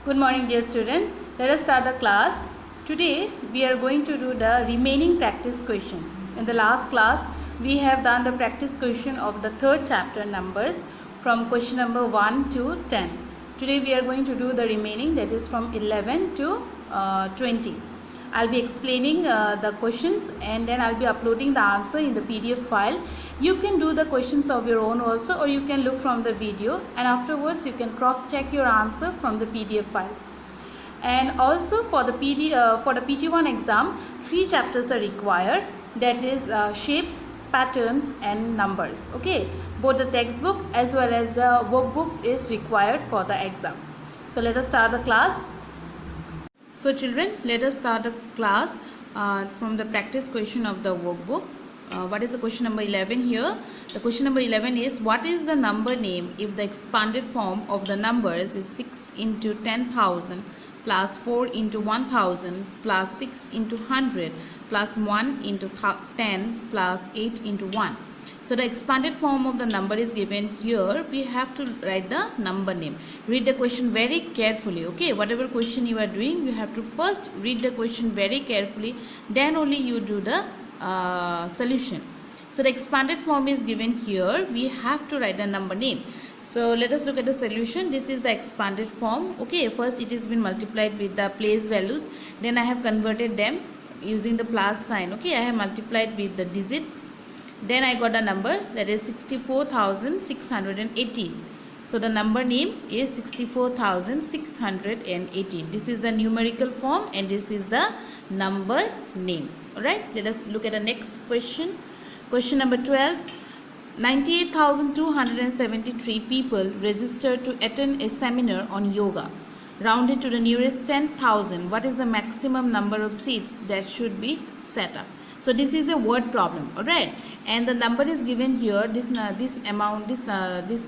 Good morning, dear student. Let us start the class. Today we are going to do the remaining practice question. In the last class we have done the practice question of the third chapter numbers from question number 1 to 10. Today we are going to do the remaining, that is from 11 to 20. I'll be explaining the questions and then I'll be uploading the answer in the PDF file. You can do the questions of your own also, or you can look from the video, and afterwards you can cross check your answer from the PDF file. And also for the PT1 exam, 3 chapters are required, that is shapes, patterns and numbers. Okay, both the textbook as well as the workbook is required for the exam. So let us start the class. So children, let us start the class from the practice question of the workbook. What is the question number 11 here? The question number 11 is, what is the number name if the expanded form of the numbers is 6 into 10,000 plus 4 into 1000 plus 6 into 100 plus 1 into 10 plus 8 into 1. So the expanded form of the number is given here. We have to write the number name. Read the question very carefully. Okay, whatever question you are doing, you have to first read the question very carefully, then only you do the solution. So the expanded form is given here. We have to write the number name. So let us look at the solution. This is the expanded form. Okay, first it has been multiplied with the place values, then I have converted them using the plus sign. Okay, I have multiplied with the digits, then I got a number, that is 64,618. So the number name is 64,618. This is the numerical form and this is the number name. Alright, let us look at the next question. Question number 12. 98,273 people registered to attend a seminar on yoga. Rounded to the nearest 10,000, what is the maximum number of seats that should be set up? So this is a word problem, alright, and the number is given here. This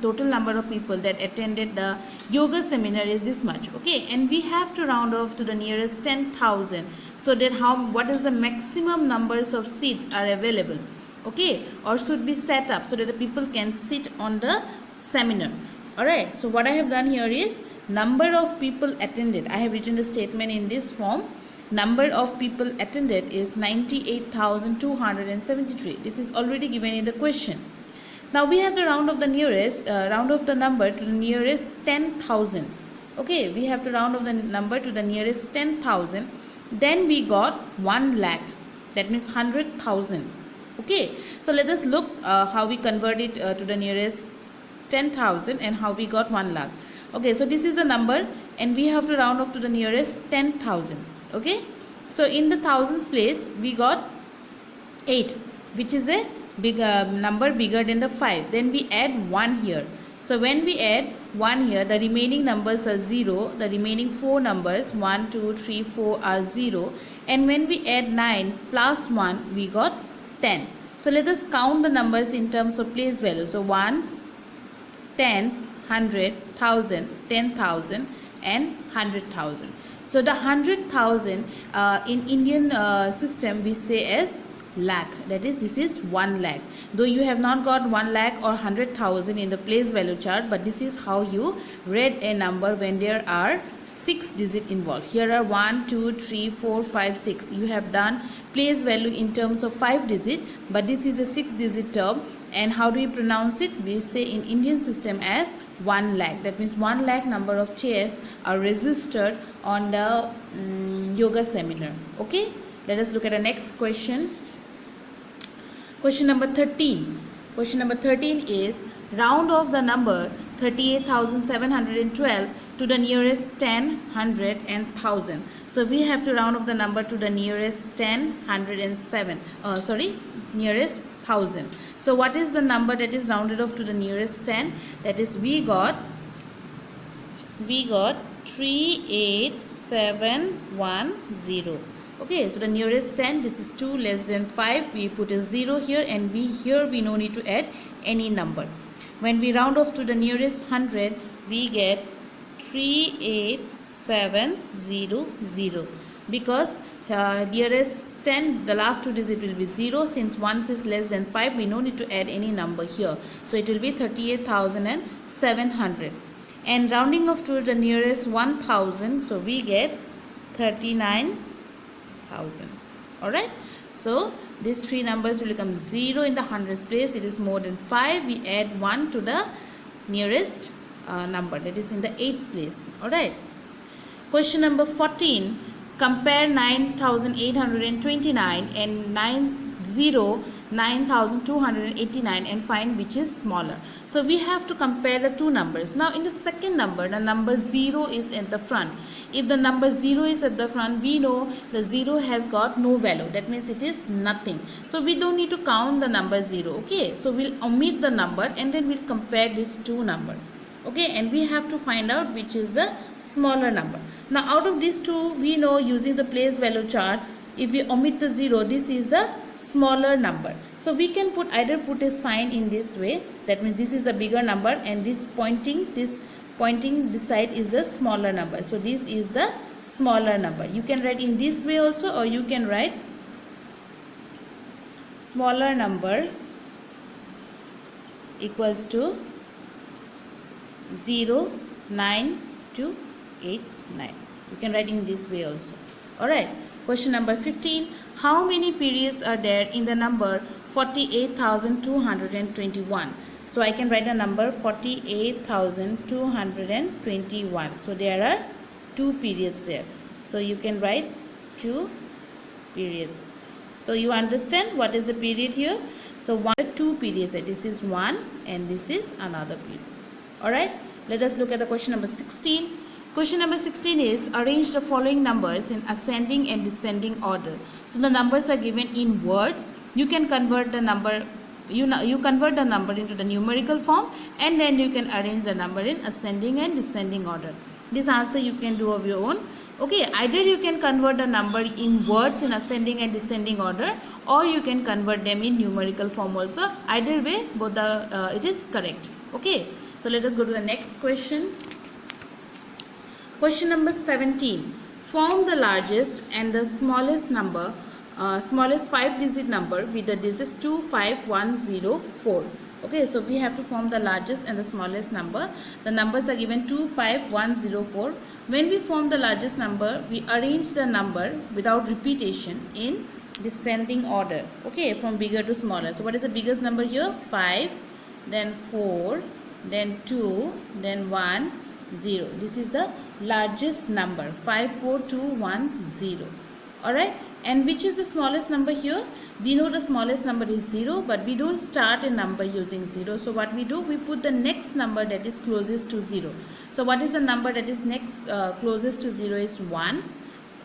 total number of people that attended the yoga seminar is this much. Okay, and we have to round off to the nearest 10,000, so that what is the maximum numbers of seats are available, okay, or should be set up so that the people can sit on the seminar. Alright, so what I have done here is number of people attended. I have written the statement in this form. Number of people attended is 98,273. This is already given in the question. Now we have to round off the nearest, round off the number to the nearest 10,000. Okay, we have to round off the number to the nearest 10,000. Then we got 1 lakh. That means 100,000. Okay, so let us look how we convert it to the nearest 10,000 and how we got 1 lakh. Okay, so this is the number and we have to round off to the nearest 10,000. Okay, so in the thousands place we got 8, which is a bigger number, bigger than the 5. Then we add 1 here. So when we add 1 here, the remaining numbers are 0. The remaining 4 numbers 1, 2, 3, 4 are 0. And when we add 9 plus 1, we got 10. So let us count the numbers in terms of place value. So ones, tens, 100, 1000, 10,000 and 100,000. So the 100,000 in Indian system we say as lakh, that is, this is 1 lakh. Though you have not got 1 lakh or 100,000 in the place value chart, but this is how you read a number when there are 6 digits involved. Here are 1, 2, 3, 4, 5, 6. You have done place value in terms of 5 digits, but this is a 6 digit term. And how do we pronounce it? We say in Indian system as 1 lakh. That means 1 lakh number of chairs are registered on the yoga seminar. Okay, let us look at the next question. Question number 13. Question number 13 is, round off the number 38,712 to the nearest 10, 100 and 1000. So we have to round off the number to the nearest 10, 100 and 7. Nearest 1000. So what is the number that is rounded off to the nearest 10? That is, we got 38710. Okay, so the nearest 10, this is 2 less than 5. We put a 0 here, and we no need to add any number. When we round off to the nearest 100, we get 38700, because nearest 10, the last 2 digits will be 0. Since 1 is less than 5, we no need to add any number here. So it will be 38,700. and rounding off to the nearest 1000, so we get 39,000. Alright, so these three numbers will become 0 in the hundreds place. It is more than 5. We add 1 to the nearest number, that is in the 8th place. Alright, question number 14. Compare 9,829 and 9,289 and find which is smaller. So we have to compare the two numbers. Now in the second number, the number 0 is at the front. If the number 0 is at the front, we know the 0 has got no value. That means it is nothing. So we don't need to count the number 0. Okay, so we'll omit the number and then we'll compare these two numbers. Okay, and we have to find out which is the smaller number. Now out of these two, we know using the place value chart, if we omit the 0, this is the smaller number. So we can either put a sign in this way. That means this is the bigger number and this pointing this side is the smaller number. So this is the smaller number. You can write in this way also, or you can write smaller number equals to 0, 9 to 8, 9. You can write in this way also. Alright, question number 15. How many periods are there in the number 48,221? So I can write a number 48,221. So there are 2 periods there. So you can write 2 periods. So you understand what is the period here? So 2 periods. This is one and this is another period. Alright, let us look at the question number 16. Question number 16 is arrange the following numbers in ascending and descending order. So the numbers are given in words. You can convert the number, you convert the number into the numerical form and then you can arrange the number in ascending and descending order. This answer you can do of your own. Okay, either you can convert the number in words in ascending and descending order, or you can convert them in numerical form also. Either way, both it is correct. Okay, so let us go to the next question. Question number 17. Form the largest and the smallest number, smallest 5-digit number with the digits 2, 5, 1, 0, 4. Okay, so we have to form the largest and the smallest number. The numbers are given 2, 5, 1, 0, 4. When we form the largest number, we arrange the number without repetition in descending order. Okay, from bigger to smaller. So what is the biggest number here? 5, then 4, then 2, then 1, 0. This is the largest number, 5, 4, 2, 1, 0. Alright, and which is the smallest number here? We know the smallest number is 0, but we don't start a number using 0. So what we do, we put the next number that is closest to 0. So what is the number that is next closest to 0 is 1.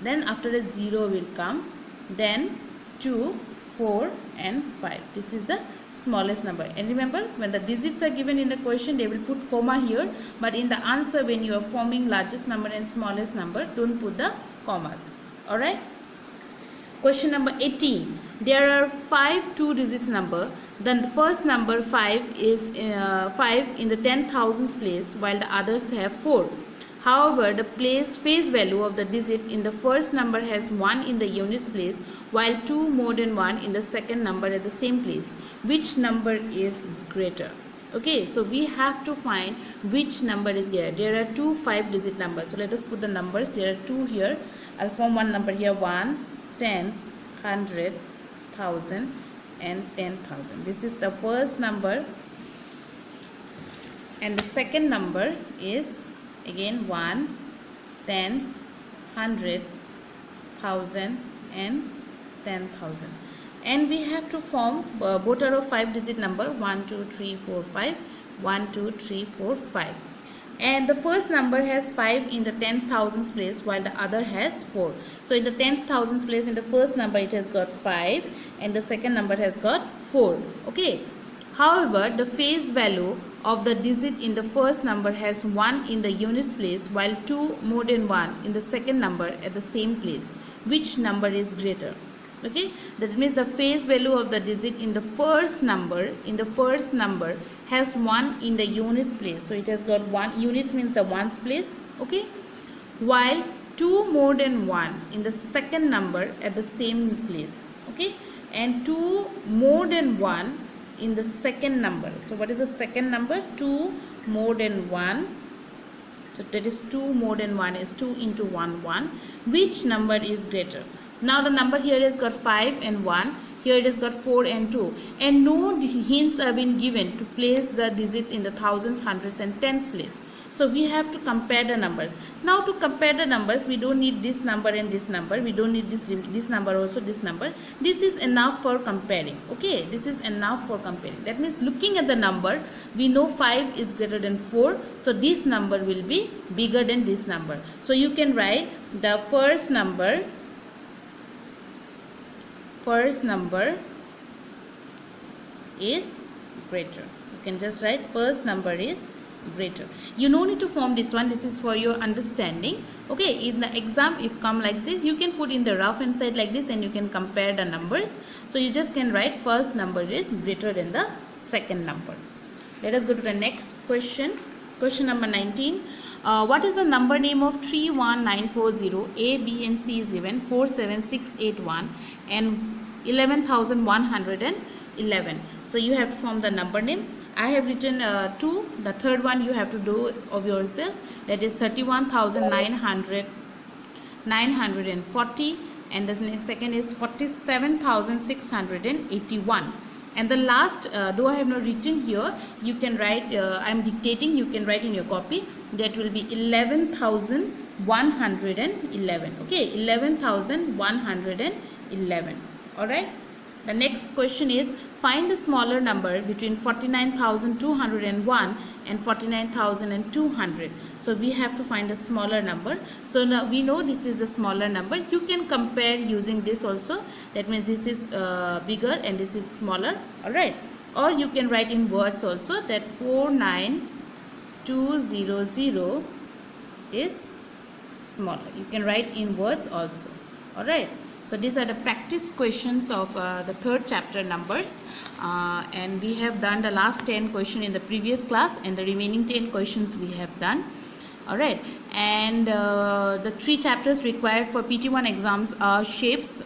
Then after that 0 will come. Then 2, 4 and 5. This is the smallest number. And remember, when the digits are given in the question, they will put comma here. But in the answer, when you are forming largest number and smallest number, don't put the commas. Alright. Question number 18. There are 5 2-digits number. Then the first number 5 is 5 in the 10,000s place, while the others have 4. However, the face value of the digit in the first number has 1 in the units place, while 2 more than 1 in the second number at the same place. Which number is greater? Okay, so we have to find which number is greater. There are 2 5-digit numbers. So let us put the numbers. There are 2 here. I'll form one number here: ones, tens, 100, 1000 and 10,000. This is the first number, and the second number is again ones, tens, hundreds, 1000 and 10,000. And we have to form both are of 5-digit number: 1, 2, 3, 4, 5. 1, 2, 3, 4, 5. And the first number has 5 in the 10,000s place, while the other has 4. So in the 10,000s place, in the first number it has got 5 and the second number has got 4. Okay. However, the face value of the digit in the first number has 1 in the units place, while 2 more than 1 in the second number at the same place. Which number is greater? Okay, that means the face value of the digit in the first number has 1 in the units place. So it has got 1. Units means the ones place. Okay, while 2 more than 1 in the second number at the same place. Okay, and 2 more than 1 in the second number. So what is the second number? 2 more than 1 So that is 2 more than 1 is 2 into 1 1. Which number is greater? Now the number here has got 5 and 1. Here it has got 4 and 2. And no hints have been given to place the digits in the thousands, hundreds and tens place. So we have to compare the numbers. Now to compare the numbers, we don't need this number and this number. We don't need this number also, this number. This is enough for comparing. Okay, this is enough for comparing. That means looking at the number, we know 5 is greater than 4. So this number will be bigger than this number. So you can write the first number is greater. You can just write first number is greater. You no need to form this one. This is for your understanding. Okay, in the exam if come like this, you can put in the rough hand side like this and you can compare the numbers. So you just can write first number is greater than the second number. Let us go to the next question. Question number 19. What is the number name of 31940? A, B and C is given 47681 and 11,111. So you have to form the number name. I have written 2. The third one you have to do of yourself. That is 31,940 and the second is 47,681. And the last, though I have not written here, you can write, I am dictating, you can write in your copy. That will be 11,111. Okay, 11,111. Alright. The next question is, find the smaller number between 49,201 and 49,200. So we have to find a smaller number. So now we know this is the smaller number. You can compare using this also. That means this is bigger and this is smaller. Alright. Or you can write in words also that 49200 is smaller. You can write in words also. Alright. So these are the practice questions of the third chapter numbers, and we have done the last 10 questions in the previous class and the remaining 10 questions we have done. Alright, and the 3 chapters required for PT1 exams are shapes,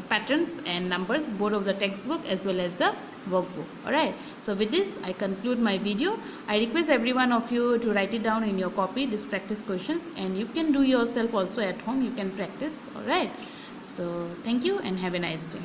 patterns and numbers, both of the textbook as well as the workbook. Alright, so with this I conclude my video. I request every one of you to write it down in your copy, these practice questions, and you can do yourself also at home. You can practice. Alright. So thank you and have a nice day.